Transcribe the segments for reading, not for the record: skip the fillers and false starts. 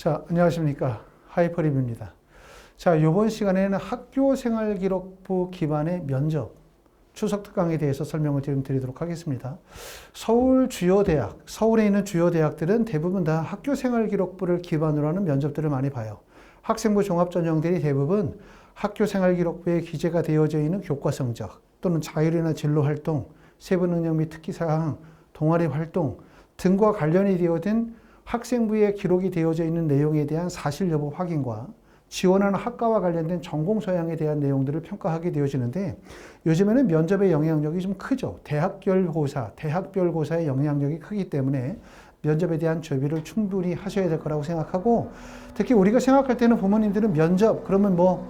자, 안녕하십니까. 하이퍼립입니다. 자, 이번 시간에는 학교생활기록부 기반의 면접, 추석 특강에 대해서 설명을 좀 드리도록 하겠습니다. 서울 주요 대학, 서울에 있는 주요 대학들은 대부분 다 학교생활기록부를 기반으로 하는 면접들을 많이 봐요. 학생부 종합전형들이 대부분 학교생활기록부에 기재가 되어져 있는 교과 성적 또는 자율이나 진로활동, 세부능력 및 특기사항, 동아리 활동 등과 관련이 되어진 학생부에 기록이 되어져 있는 내용에 대한 사실 여부 확인과 지원하는 학과와 관련된 전공 소양에 대한 내용들을 평가하게 되어지는데, 요즘에는 면접의 영향력이 좀 크죠. 대학별 고사의 영향력이 크기 때문에 면접에 대한 준비를 충분히 하셔야 될 거라고 생각하고, 특히 우리가 생각할 때는 부모님들은 면접 그러면 뭐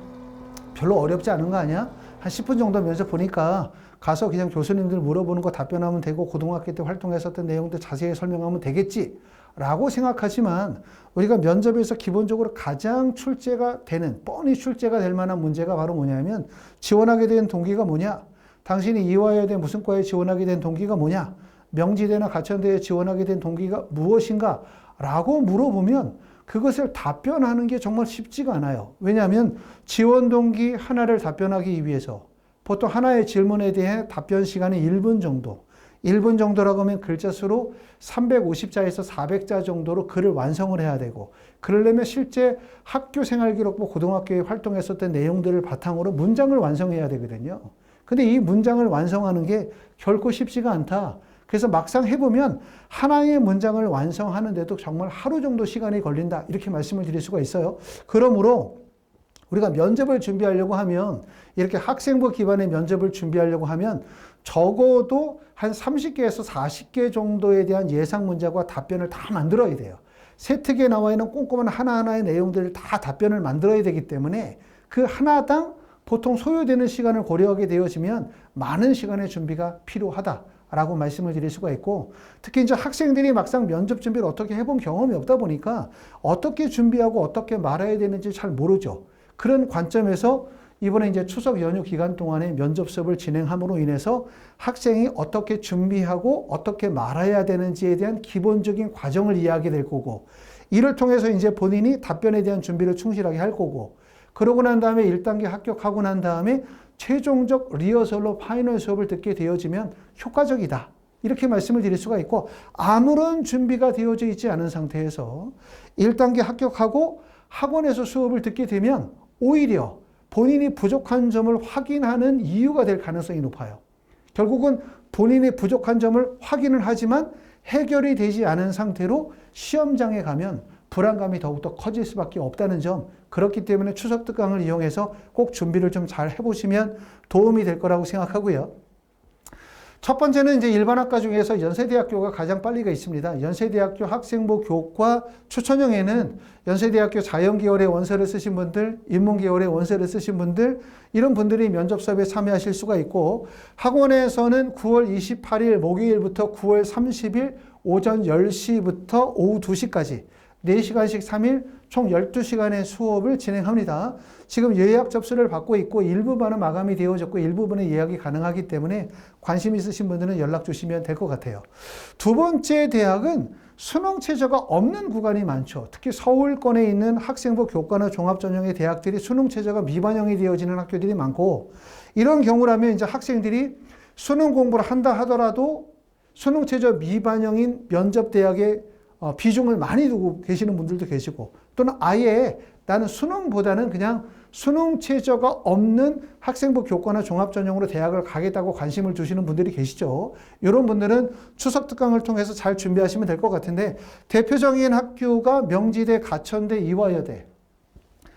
별로 어렵지 않은 거 아니야? 한 10분 정도 면접 보니까 가서 그냥 교수님들 물어보는 거 답변하면 되고 고등학교 때 활동했었던 내용들 자세히 설명하면 되겠지 라고 생각하지만, 우리가 면접에서 기본적으로 가장 뻔히 출제가 될 만한 문제가 바로 뭐냐면, 지원하게 된 동기가 뭐냐? 당신이 이화여대 무슨 과에 지원하게 된 동기가 뭐냐? 명지대나 가천대에 지원하게 된 동기가 무엇인가? 라고 물어보면 그것을 답변하는 게 정말 쉽지가 않아요. 왜냐하면 지원 동기 하나를 답변하기 위해서 보통 하나의 질문에 대해 답변 시간이 1분 정도라고 하면 글자 수로 350자에서 400자 정도로 글을 완성을 해야 되고, 그러려면 실제 학교생활기록부 고등학교에 활동했었던 내용들을 바탕으로 문장을 완성해야 되거든요. 근데 이 문장을 완성하는 게 결코 쉽지가 않다. 그래서 막상 해보면 하나의 문장을 완성하는데도 정말 하루 정도 시간이 걸린다, 이렇게 말씀을 드릴 수가 있어요. 그러므로 우리가 면접을 준비하려고 하면, 이렇게 학생부 기반의 면접을 준비하려고 하면 적어도 한 30개에서 40개 정도에 대한 예상 문제와 답변을 다 만들어야 돼요. 세특에 나와 있는 꼼꼼한 하나하나의 내용들을 다 답변을 만들어야 되기 때문에 그 하나당 보통 소요되는 시간을 고려하게 되어지면 많은 시간의 준비가 필요하다라고 말씀을 드릴 수가 있고, 특히 이제 학생들이 막상 면접 준비를 어떻게 해본 경험이 없다 보니까 어떻게 준비하고 어떻게 말해야 되는지 잘 모르죠. 그런 관점에서 이번에 이제 추석 연휴 기간 동안에 면접 수업을 진행함으로 인해서 학생이 어떻게 준비하고 어떻게 말해야 되는지에 대한 기본적인 과정을 이해하게 될 거고, 이를 통해서 이제 본인이 답변에 대한 준비를 충실하게 할 거고, 그러고 난 다음에 1단계 합격하고 난 다음에 최종적 리허설로 파이널 수업을 듣게 되어지면 효과적이다, 이렇게 말씀을 드릴 수가 있고, 아무런 준비가 되어져 있지 않은 상태에서 1단계 합격하고 학원에서 수업을 듣게 되면 오히려 본인이 부족한 점을 확인하는 이유가 될 가능성이 높아요. 결국은 본인이 부족한 점을 확인을 하지만 해결이 되지 않은 상태로 시험장에 가면 불안감이 더욱더 커질 수밖에 없다는 점, 그렇기 때문에 추석 특강을 이용해서 꼭 준비를 좀 잘 해보시면 도움이 될 거라고 생각하고요. 첫 번째는 이제 일반학과 중에서 연세대학교가 가장 빨리가 있습니다. 연세대학교 학생부 교과 추천형에는 연세대학교 자연계열의 원서를 쓰신 분들, 인문계열의 원서를 쓰신 분들, 이런 분들이 면접 수업에 참여하실 수가 있고, 학원에서는 9월 28일 목요일부터 9월 30일 오전 10시부터 오후 2시까지 4시간씩 3일 총 12시간의 수업을 진행합니다. 지금 예약 접수를 받고 있고 일부분은 마감이 되어졌고 일부분은 예약이 가능하기 때문에 관심 있으신 분들은 연락 주시면 될 것 같아요. 두 번째 대학은 수능 최저가 없는 구간이 많죠. 특히 서울권에 있는 학생부 교과나 종합전형의 대학들이 수능 최저가 미반영이 되어지는 학교들이 많고, 이런 경우라면 이제 학생들이 수능 공부를 한다 하더라도 수능 최저 미반영인 면접 대학에 비중을 많이 두고 계시는 분들도 계시고, 또는 아예 나는 수능보다는 그냥 수능 최저가 없는 학생부 교과나 종합전형으로 대학을 가겠다고 관심을 두시는 분들이 계시죠. 이런 분들은 추석 특강을 통해서 잘 준비하시면 될 것 같은데, 대표적인 학교가 명지대, 가천대, 이화여대,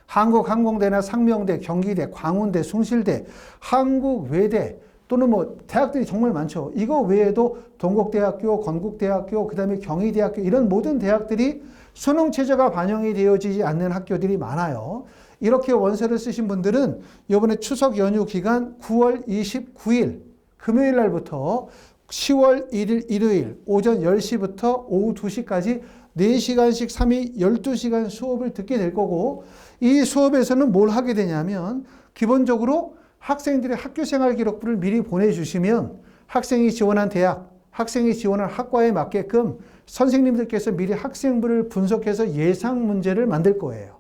한국항공대나 상명대, 경기대, 광운대, 숭실대, 한국외대, 또는 뭐 대학들이 정말 많죠. 이거 외에도 동국대학교, 건국대학교, 그 다음에 경희대학교, 이런 모든 대학들이 수능 최저가 반영이 되어지지 않는 학교들이 많아요. 이렇게 원서를 쓰신 분들은 이번에 추석 연휴 기간 9월 29일 금요일 날부터 10월 1일 일요일 오전 10시부터 오후 2시까지 4시간씩 3일 12시간 수업을 듣게 될 거고, 이 수업에서는 뭘 하게 되냐면, 기본적으로 학생들의 학교생활 기록부를 미리 보내주시면 학생이 지원한 대학, 학생이 지원한 학과에 맞게끔 선생님들께서 미리 학생부를 분석해서 예상 문제를 만들 거예요.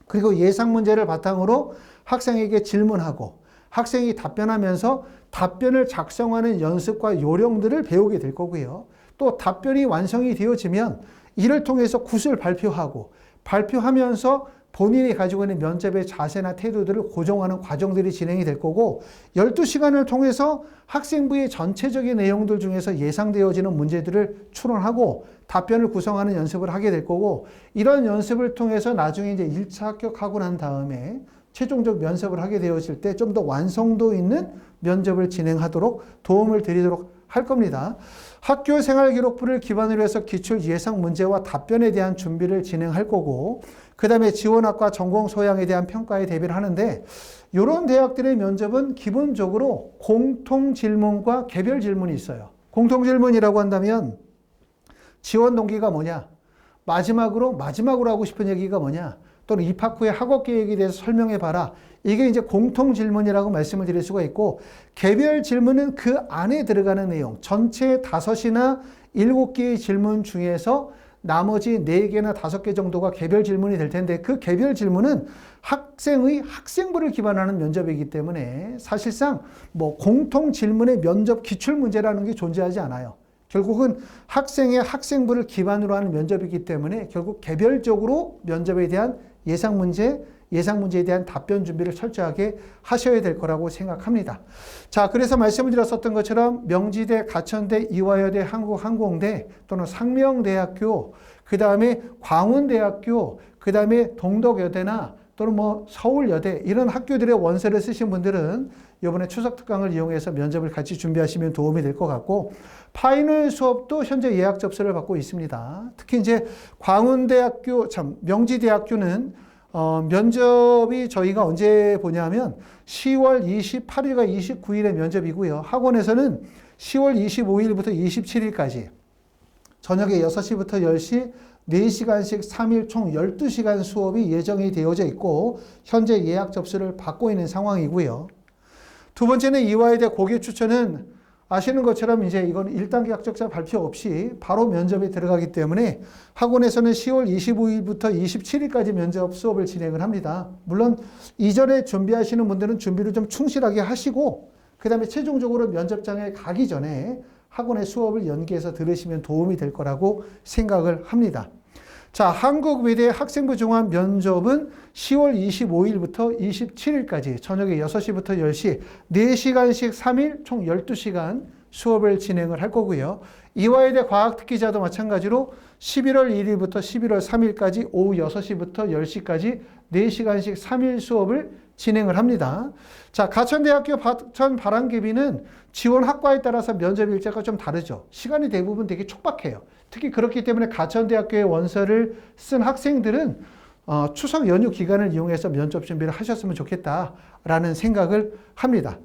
그리고 예상 문제를 바탕으로 학생에게 질문하고 학생이 답변하면서 답변을 작성하는 연습과 요령들을 배우게 될 거고요. 또 답변이 완성이 되어지면 이를 통해서 굿을 발표하고 발표하면서 본인이 가지고 있는 면접의 자세나 태도들을 고정하는 과정들이 진행이 될 거고 12시간을 통해서 학생부의 전체적인 내용들 중에서 예상되어지는 문제들을 추론하고 답변을 구성하는 연습을 하게 될 거고 이런 연습을 통해서 나중에 이제 1차 합격하고 난 다음에 최종적 면접을 하게 되어질 때 좀 더 완성도 있는 면접을 진행하도록 도움을 드리도록 할 겁니다. 학교 생활 기록부를 기반으로 해서 기출 예상 문제와 답변에 대한 준비를 진행할 거고 그 다음에 지원학과 전공 소양에 대한 평가에 대비를 하는데 이런 대학들의 면접은 기본적으로 공통 질문과 개별 질문이 있어요. 공통 질문이라고 한다면 지원 동기가 뭐냐? 마지막으로 하고 싶은 얘기가 뭐냐? 또는 입학 후에 학업 계획에 대해서 설명해 봐라. 이게 이제 공통 질문이라고 말씀을 드릴 수가 있고 개별 질문은 그 안에 들어가는 내용 전체 5이나 7개의 질문 중에서 나머지 4개나 5개 정도가 개별 질문이 될 텐데 그 개별 질문은 학생의 학생부를 기반하는 면접이기 때문에 사실상 뭐 공통 질문의 면접 기출 문제라는 게 존재하지 않아요. 결국은 학생의 학생부를 기반으로 하는 면접이기 때문에 결국 개별적으로 면접에 대한 예상 문제에 대한 답변 준비를 철저하게 하셔야 될 거라고 생각합니다. 자, 그래서 말씀을 드렸었던 것처럼 명지대, 가천대, 이화여대, 한국항공대 또는 상명대학교, 그 다음에 광운대학교, 그 다음에 동덕여대나 또는 뭐 서울여대 이런 학교들의 원서를 쓰신 분들은 이번에 추석 특강을 이용해서 면접을 같이 준비하시면 도움이 될 것 같고 파이널 수업도 현재 예약 접수를 받고 있습니다. 특히 이제 명지대학교는 면접이 저희가 언제 보냐면 10월 28일과 29일에 면접이고요. 학원에서는 10월 25일부터 27일까지 저녁에 6시부터 10시 4시간씩 3일 총 12시간 수업이 예정이 되어져 있고 현재 예약 접수를 받고 있는 상황이고요. 두 번째는 이화여대 고교 추천은 아시는 것처럼 이제 이건 1단계 합격자 발표 없이 바로 면접에 들어가기 때문에 학원에서는 10월 25일부터 27일까지 면접 수업을 진행을 합니다. 물론 이전에 준비하시는 분들은 준비를 좀 충실하게 하시고 그 다음에 최종적으로 면접장에 가기 전에 학원의 수업을 연계해서 들으시면 도움이 될 거라고 생각을 합니다. 자, 한국외대 학생부 종합 면접은 10월 25일부터 27일까지 저녁에 6시부터 10시 4시간씩 3일 총 12시간 수업을 진행을 할 거고요. 이화여대 과학특기자도 마찬가지로 11월 1일부터 11월 3일까지 오후 6시부터 10시까지 4시간씩 3일 수업을 진행을 합니다. 자, 가천대학교 가천 바람개비는 지원 학과에 따라서 면접 일자가 좀 다르죠. 시간이 대부분 되게 촉박해요. 특히 그렇기 때문에 가천대학교의 원서를 쓴 학생들은 추석 연휴 기간을 이용해서 면접 준비를 하셨으면 좋겠다라는 생각을 합니다.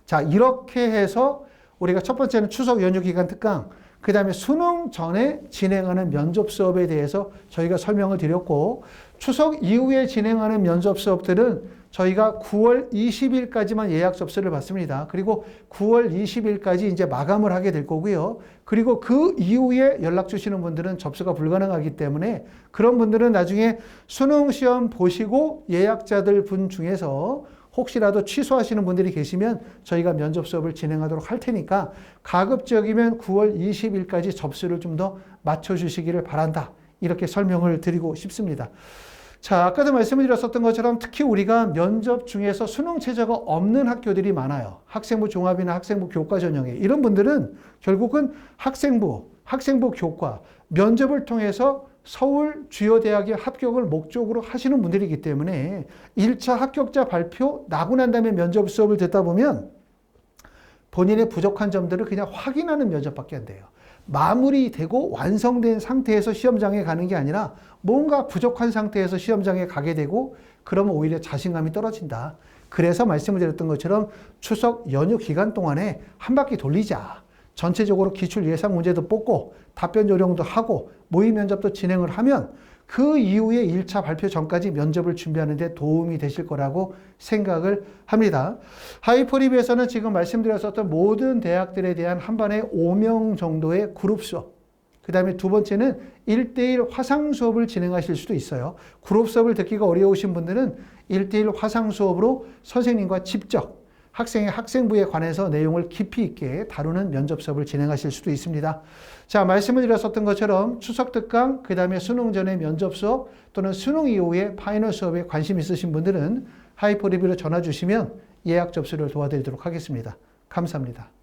자, 이렇게 해서 우리가 첫 번째는 추석 연휴 기간 특강, 그 다음에 수능 전에 진행하는 면접 수업에 대해서 저희가 설명을 드렸고 추석 이후에 진행하는 면접 수업들은 저희가 9월 20일까지만 예약 접수를 받습니다. 그리고 9월 20일까지 이제 마감을 하게 될 거고요. 그리고 그 이후에 연락 주시는 분들은 접수가 불가능하기 때문에 그런 분들은 나중에 수능 시험 보시고 예약자들 분 중에서 혹시라도 취소하시는 분들이 계시면 저희가 면접 수업을 진행하도록 할 테니까 가급적이면 9월 20일까지 접수를 좀 더 맞춰주시기를 바란다. 이렇게 설명을 드리고 싶습니다. 자, 아까도 말씀을 드렸었던 것처럼 특히 우리가 면접 중에서 수능 최저가 없는 학교들이 많아요. 학생부 종합이나 학생부 교과 전형에. 이런 분들은 결국은 학생부 교과, 면접을 통해서 서울 주요 대학의 합격을 목적으로 하시는 분들이기 때문에 1차 합격자 발표 나고 난 다음에 면접 수업을 듣다 보면 본인의 부족한 점들을 그냥 확인하는 면접밖에 안 돼요. 마무리되고 완성된 상태에서 시험장에 가는 게 아니라 뭔가 부족한 상태에서 시험장에 가게 되고 그러면 오히려 자신감이 떨어진다. 그래서 말씀을 드렸던 것처럼 추석 연휴 기간 동안에 한 바퀴 돌리자. 전체적으로 기출 예상 문제도 뽑고 답변 요령도 하고 모의 면접도 진행을 하면 그 이후에 1차 발표 전까지 면접을 준비하는 데 도움이 되실 거라고 생각을 합니다. 하이퍼리뷰에서는 지금 말씀드렸었던 모든 대학들에 대한 한 반에 5명 정도의 그룹 수업, 그 다음에 두 번째는 1대1 화상 수업을 진행하실 수도 있어요. 그룹 수업을 듣기가 어려우신 분들은 1대1 화상 수업으로 선생님과 직접 학생의 학생부에 관해서 내용을 깊이 있게 다루는 면접 수업을 진행하실 수도 있습니다. 자, 말씀을 드렸었던 것처럼 추석 특강, 그 다음에 수능 전에 면접 수업 또는 수능 이후에 파이널 수업에 관심 있으신 분들은 하이퍼리뷰로 전화 주시면 예약 접수를 도와드리도록 하겠습니다. 감사합니다.